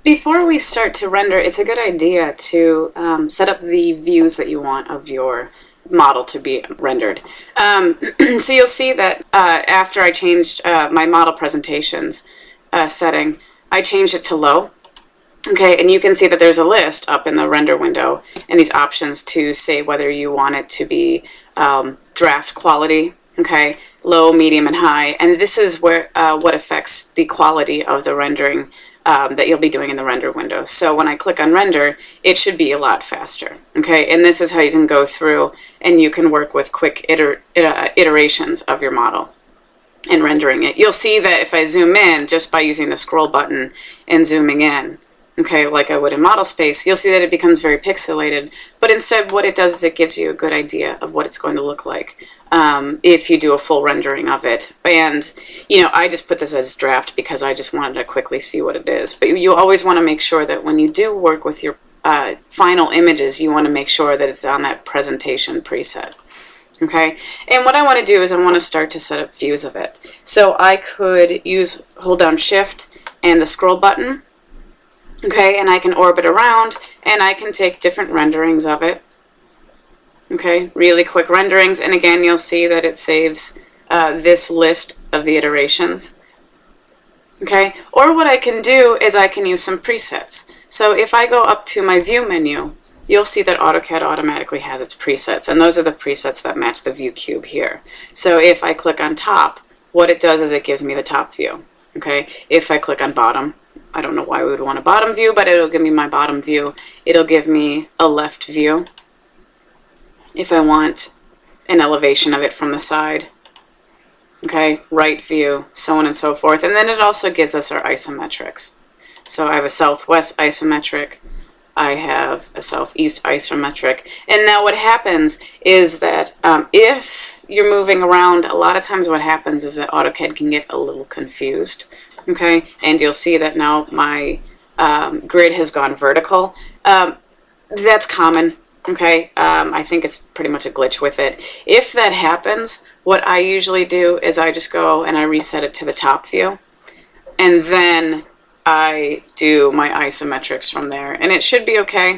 Before we start to render, it's a good idea to set up the views that you want of your model to be rendered. So you'll see that after I changed my model presentations setting, I changed it to low. Okay, and you can see that there's a list up in the render window and these options to say whether you want it to be draft quality, okay, low, medium, and high. And this is where what affects the quality of the rendering that you'll be doing in the render window. So when I click on render, it should be a lot faster. Okay, and this is how you can go through and you can work with quick iterations of your model and rendering it. You'll see that if I zoom in just by using the scroll button and zooming in, okay, like I would in model space, you'll see that it becomes very pixelated, but instead what it does is it gives you a good idea of what it's going to look like if you do a full rendering of it. And, you know, I just put this as draft because I just wanted to quickly see what it is. But you always want to make sure that when you do work with your final images, you want to make sure that it's on that presentation preset. Okay, and what I want to do is I want to start to set up views of it. So I could hold down Shift and the scroll button. Okay, and I can orbit around and I can take different renderings of it. Okay, really quick renderings, and again you'll see that it saves this list of the iterations. Okay, or what I can do is I can use some presets. So if I go up to my view menu, you'll see that AutoCAD automatically has its presets, and those are the presets that match the view cube here. So if I click on top, what it does is it gives me the top view. Okay, if I click on bottom, I don't know why we would want a bottom view, but it'll give me my bottom view. It'll give me a left view if I want an elevation of it from the side. Okay, right view, so on and so forth. And then it also gives us our isometrics. So I have a southwest isometric, I have a southeast isometric. And now what happens is that if you're moving around, a lot of times what happens is that AutoCAD can get a little confused. Okay, and you'll see that now my grid has gone vertical. That's common. Okay, I think it's pretty much a glitch with it. If that happens, what I usually do is I just go and I reset it to the top view, and then I do my isometrics from there, and it should be okay.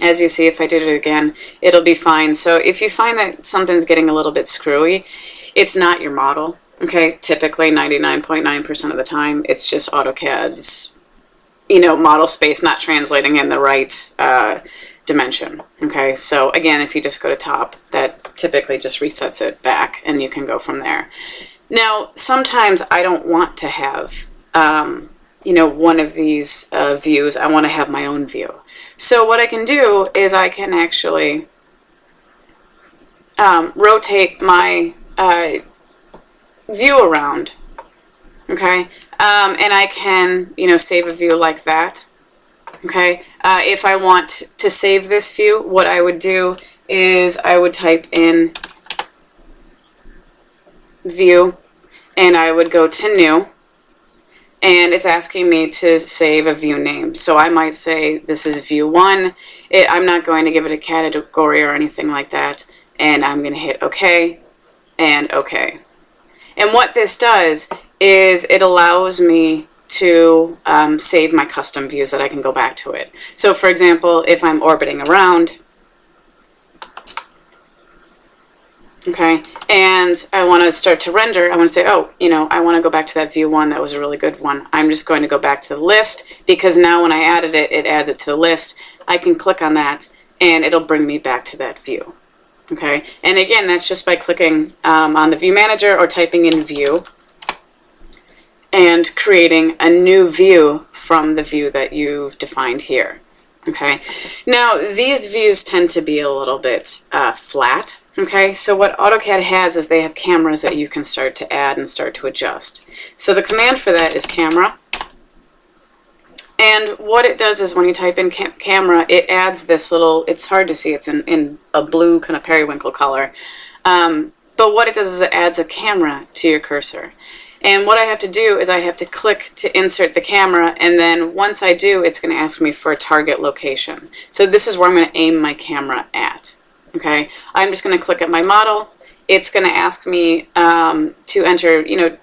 As you see, if I did it again, it'll be fine. So if you find that something's getting a little bit screwy, it's not your model. Okay, typically 99.9% of the time, it's just AutoCAD's, you know, model space not translating in the right dimension. Okay, so again, if you just go to top, that typically just resets it back, and you can go from there. Now, sometimes I don't want to have, you know, one of these views. I want to have my own view. So what I can do is I can actually rotate my view around, okay, and I can, you know, save a view like that. Okay, if I want to save this view, what I would do is I would type in view, and I would go to new, and it's asking me to save a view name. So I might say this is view 1. I'm not going to give it a category or anything like that, and I'm going to hit OK and OK. And what this does is it allows me to save my custom views that I can go back to it. So for example, if I'm orbiting around, okay, and I want to start to render, I want to say, oh, you know, I want to go back to that view 1. That was a really good one. I'm just going to go back to the list, because now when I added it, it adds it to the list. I can click on that and it'll bring me back to that view. Okay, and again, that's just by clicking on the view manager or typing in view and creating a new view from the view that you've defined here. Okay, now these views tend to be a little bit flat. Okay, so what AutoCAD has is they have cameras that you can start to add and start to adjust. So the command for that is camera, and what it does is when you type in camera, it adds this little, it's hard to see, it's in a blue kind of periwinkle color, but what it does is it adds a camera to your cursor. And what I have to do is I have to click to insert the camera, and then once I do, it's going to ask me for a target location. So this is where I'm going to aim my camera at. Okay, I'm just going to click at my model. It's going to ask me to enter, you know,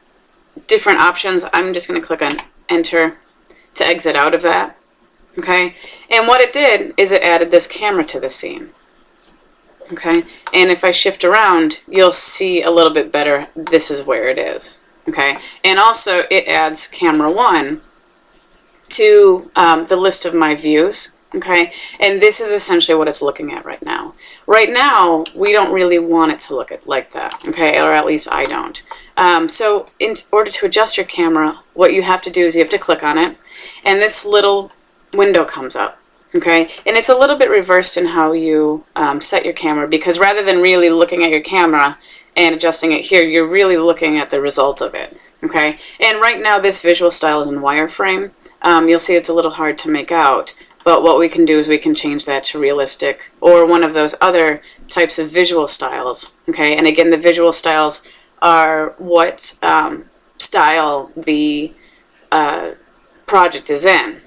different options. I'm just going to click on enter to exit out of that. Okay, and what it did is it added this camera to the scene. Okay, and if I shift around, you'll see a little bit better. This is where it is. Okay, and also it adds camera 1 to the list of my views. Okay, and this is essentially what it's looking at right now. Right now, we don't really want it to look like that, okay, or at least I don't. So in order to adjust your camera, what you have to do is you have to click on it, and this little window comes up, okay, and it's a little bit reversed in how you set your camera, because rather than really looking at your camera and adjusting it here, you're really looking at the result of it, okay. And right now this visual style is in wireframe. You'll see it's a little hard to make out, but what we can do is we can change that to realistic or one of those other types of visual styles. Okay, and again, the visual styles are what style the project is in.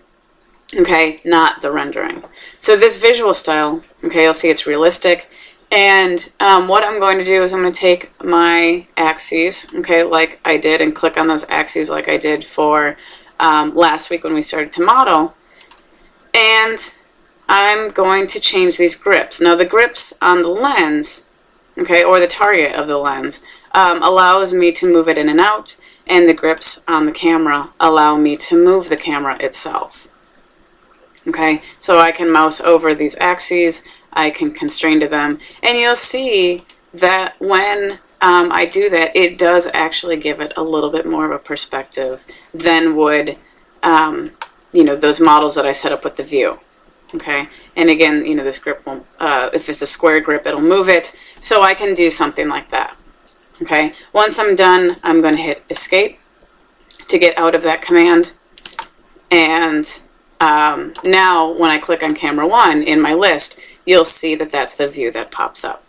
Okay, not the rendering. So this visual style, okay, you'll see it's realistic. And what I'm going to do is I'm going to take my axes, okay, like I did, and click on those axes like I did for last week when we started to model. And I'm going to change these grips. Now the grips on the lens, okay, or the target of the lens, allows me to move it in and out, and the grips on the camera allow me to move the camera itself. Okay, so I can mouse over these axes, I can constrain to them, and you'll see that when I do that, it does actually give it a little bit more of a perspective than would you know, those models that I set up with the view. Okay, and again, you know, this grip will, if it's a square grip, it'll move it, so I can do something like that. Okay, once I'm done, I'm going to hit escape to get out of that command, and now when I click on camera 1 in my list, you'll see that that's the view that pops up.